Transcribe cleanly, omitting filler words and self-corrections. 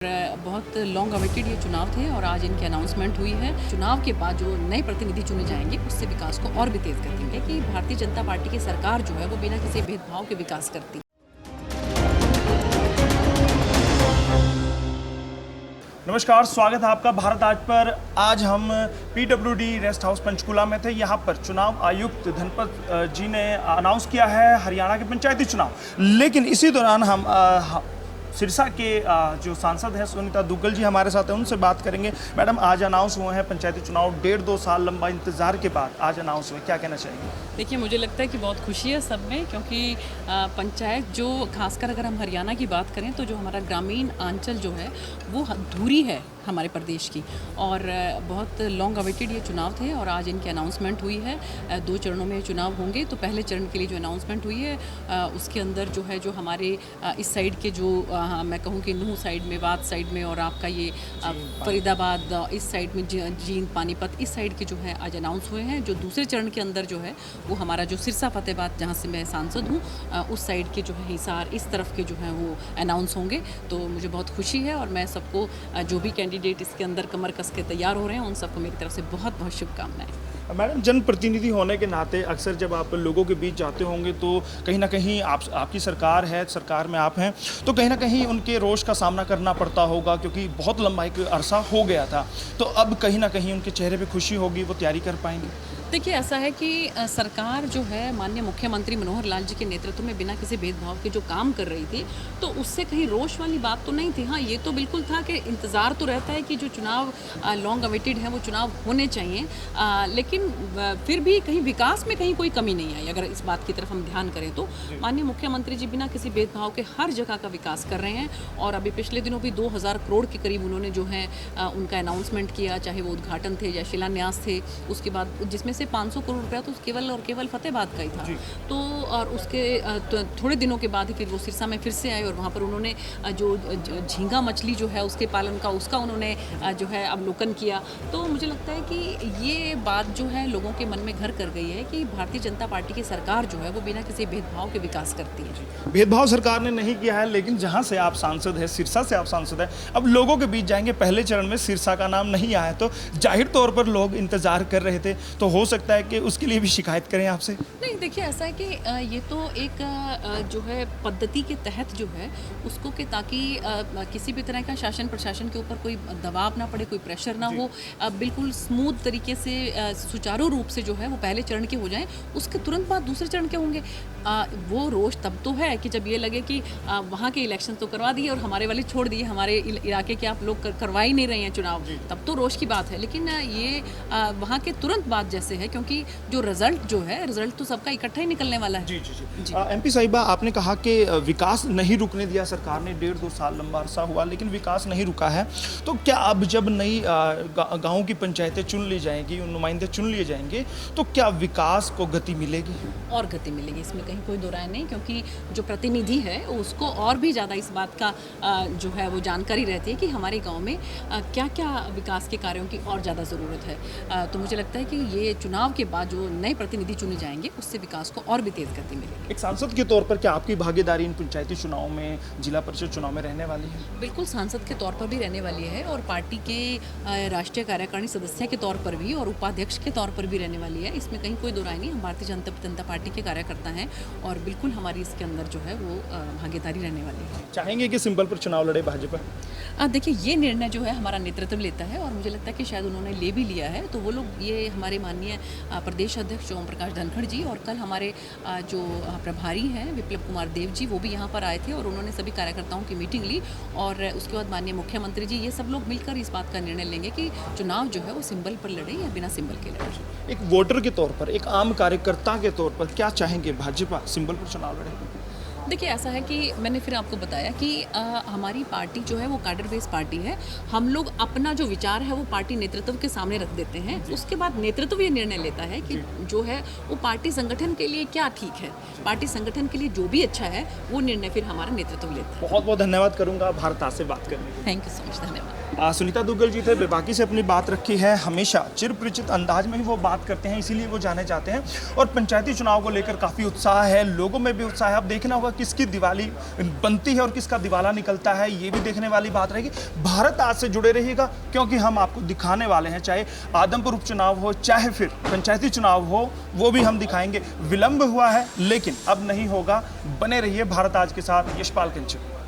बहुत long awaited ये चुनाव थे और आज इनकी अनाउंसमेंट हुई है। चुनाव के बाद जो नए प्रतिनिधि चुने जाएंगे उससे विकास को और भी तेज कर देंगे कि भारतीय जनता पार्टी की सरकार जो है वो बिना किसी भेदभाव के विकास करती है। नमस्कार, स्वागत है आपका भारत आज पर। आज हम पीडब्ल्यूडी रेस्ट हाउस पंचकुला में थे। यहाँ पर चुनाव आयुक्त धनपत जी ने अनाउंस किया है हरियाणा के पंचायती चुनाव, लेकिन इसी दौरान हम सिरसा के जो सांसद हैं सुनीता दुग्गल जी हमारे साथ हैं, उनसे बात करेंगे। मैडम, आज अनाउंस हुए हैं पंचायती चुनाव, 1.5-2 साल लंबा इंतजार के बाद आज अनाउंस हुए, क्या कहना चाहिए? देखिए, मुझे लगता है कि बहुत खुशी है सब में, क्योंकि पंचायत जो खासकर अगर हम हरियाणा की बात करें तो जो हमारा ग्रामीण अंचल जो है वो धुरी है हमारे प्रदेश की, और बहुत लॉन्ग अवेटेड ये चुनाव थे और आज इनकी अनाउंसमेंट हुई है। 2 चरणों में चुनाव होंगे। तो पहले चरण के लिए जो अनाउंसमेंट हुई है उसके अंदर जो है जो हमारे इस साइड के जो मैं कहूँ कि नूह साइड में, वाद साइड में, और आपका ये फरीदाबाद इस साइड में, जींद पानीपत इस साइड के जो है आज अनाउंस हुए हैं। जो दूसरे चरण के अंदर जो है वो हमारा जो सिरसा फतेहाबाद, जहाँ से मैं सांसद हूँ, उस साइड के जो है हिसार इस तरफ के जो हैं वो अनाउंस होंगे। तो मुझे बहुत खुशी है और मैं सबको जो भी कैंडिडेट इसके अंदर कमर कस के तैयार हो रहे हैं उन सबको मेरी तरफ से बहुत बहुत शुभकामनाएं। मैडम, जनप्रतिनिधि होने के नाते अक्सर जब आप लोगों के बीच जाते होंगे तो कहीं ना कहीं आपकी सरकार है, सरकार में आप हैं, तो कहीं ना कहीं उनके रोष का सामना करना पड़ता होगा, क्योंकि बहुत लंबा एक अरसा हो गया था। तो अब कहीं ना कहीं उनके चेहरे पे खुशी होगी, वो तैयारी कर पाएंगे? देखिए, ऐसा है कि सरकार जो है माननीय मुख्यमंत्री मनोहर लाल जी के नेतृत्व में बिना किसी भेदभाव के जो काम कर रही थी, तो उससे कहीं रोष वाली बात तो नहीं थी। हाँ, ये तो बिल्कुल था कि इंतज़ार तो रहता है कि जो चुनाव लॉन्ग अवेटेड है वो चुनाव होने चाहिए, लेकिन फिर भी कहीं विकास में कहीं कोई कमी नहीं आई। अगर इस बात की तरफ हम ध्यान करें तो माननीय मुख्यमंत्री जी बिना किसी भेदभाव के हर जगह का विकास कर रहे हैं। और अभी पिछले दिनों भी 2000 करोड़ के करीब उन्होंने जो है उनका अनाउंसमेंट किया, चाहे वो उद्घाटन थे या शिलान्यास थे। उसके बाद जिसमें से 500 करोड़ रुपया तो केवल और केवल फतेहाबाद का ही था। तो और उसके थोड़े दिनों के बाद ही फिर वो सिरसा में फिर से आए और वहाँ पर उन्होंने जो झींगा मछली जो है उसके पालन का उसका उन्होंने जो है अवलोकन किया। तो मुझे लगता है कि ये बात जो है लोगों के मन में घर कर गई है कि भारतीय जनता पार्टी की सरकार जो है वो बिना किसी भेदभाव के विकास करती है। भेदभाव सरकार ने नहीं किया है, लेकिन जहाँ से आप सांसद हैं, सिरसा से आप सांसद हैं, अब लोगों के बीच जाएंगे। पहले चरण में सिरसा का नाम नहीं आया तो जाहिर तौर पर लोग इंतजार कर रहे थे, तो हो सकता है कि उसके लिए भी शिकायत करें आपसे? नहीं, देखिए, ऐसा है कि ये तो एक जो है पद्धति के तहत जो है उसको कि ताकि किसी भी तरह का शासन प्रशासन के ऊपर कोई दबाव ना पड़े, कोई प्रेशर ना हो, बिल्कुल स्मूथ तरीके से सुचारू रूप से जो है वो पहले चरण के हो जाएं। उसके तुरंत बाद दूसरे चरण के होंगे। वो रोष तब तो है कि जब ये लगे कि वहाँ के इलेक्शन तो करवा दिए और हमारे वाले छोड़ दिए, हमारे इलाके के आप लोग करवा ही नहीं रहे हैं चुनाव, तब तो रोष की बात है। लेकिन ये वहाँ के तुरंत बाद जैसे है, क्योंकि जो रिजल्ट जो है, रिजल्ट तो सबका इकट्ठा ही निकलने वाला है। जी। एमपी साहिबा, आपने कहा कि विकास नहीं रुकने दिया सरकार ने, 1.5-2 साल लंबा अरसा हुआ लेकिन विकास नहीं रुका है। तो क्या अब जब नई गाँव की पंचायतें चुन ली जाएंगी, नुमाइंदे चुन लिए जाएंगे, तो क्या विकास को गति मिलेगी? और गति मिलेगी, इसमें कहीं कोई दो राय नहीं, क्योंकि जो प्रतिनिधि है उसको और भी ज़्यादा इस बात का जो है वो जानकारी रहती है कि हमारे गांव में क्या क्या विकास के कार्यों की और ज़्यादा ज़रूरत है। तो मुझे लगता है कि ये चुनाव के बाद जो नए प्रतिनिधि चुने जाएंगे उससे विकास को और भी तेज़ गति मिलेगी। एक सांसद के तौर पर क्या आपकी भागीदारी इन पंचायती चुनाव में, जिला परिषद चुनाव में रहने वाली है? बिल्कुल, सांसद के तौर पर भी रहने वाली है और पार्टी के राष्ट्रीय कार्यकारिणी सदस्य के तौर पर भी और उपाध्यक्ष के तौर पर भी रहने वाली है। इसमें कहीं कोई दो राय नहीं। हम भारतीय जनता पार्टी के कार्यकर्ता हैं और बिल्कुल हमारी इसके अंदर जो है वो भागीदारी रहने वाली है। चाहेंगे कि सिंबल पर चुनाव लड़े भाजपा? देखिए, ये निर्णय जो है हमारा नेतृत्व लेता है और मुझे लगता है कि शायद उन्होंने ले भी लिया है। तो वो लोग, ये हमारे माननीय प्रदेश अध्यक्ष ओम प्रकाश धनखड़ जी और कल हमारे जो प्रभारी हैं विप्लव कुमार देव जी, वो भी यहाँ पर आए थे और उन्होंने सभी कार्यकर्ताओं की मीटिंग ली। और उसके बाद माननीय मुख्यमंत्री जी, ये सब लोग मिलकर इस बात का निर्णय लेंगे कि चुनाव जो है वो सिंबल पर लड़े या बिना सिंबल के लड़े। एक वोटर के तौर पर, एक आम कार्यकर्ता के तौर पर क्या चाहेंगे भाजपा सिंबल पर चुनाव लड़े? देखिए, ऐसा है कि मैंने फिर आपको बताया कि हमारी पार्टी जो है वो कैडर बेस पार्टी है। हम लोग अपना जो विचार है वो पार्टी नेतृत्व के सामने रख देते हैं। उसके बाद नेतृत्व ये निर्णय लेता है कि जो है वो पार्टी संगठन के लिए क्या ठीक है, पार्टी संगठन के लिए जो भी अच्छा है वो निर्णय फिर हमारा नेतृत्व लेता है। बहुत बहुत धन्यवाद करूंगा भारत आज से बात करने के लिए। थैंक यू सो मच, धन्यवाद। सुनीता दुग्गल जी थे, बेबाकी से अपनी बात रखी है, हमेशा चिरपरिचित अंदाज में ही वो बात करते हैं, इसीलिए वो जाने जाते हैं। और पंचायती चुनाव को लेकर काफ़ी उत्साह है, लोगों में भी उत्साह है। अब देखना होगा किसकी दिवाली बनती है और किसका दिवाला निकलता है, ये भी देखने वाली बात रहेगी। भारत आज से जुड़े रहिएगा, क्योंकि हम आपको दिखाने वाले हैं, चाहे आदमपुर उपचुनाव हो, चाहे फिर पंचायती चुनाव हो, वो भी हम दिखाएंगे। विलंब हुआ है लेकिन अब नहीं होगा। बने रहिए भारत आज के साथ। यशपाल कंचन।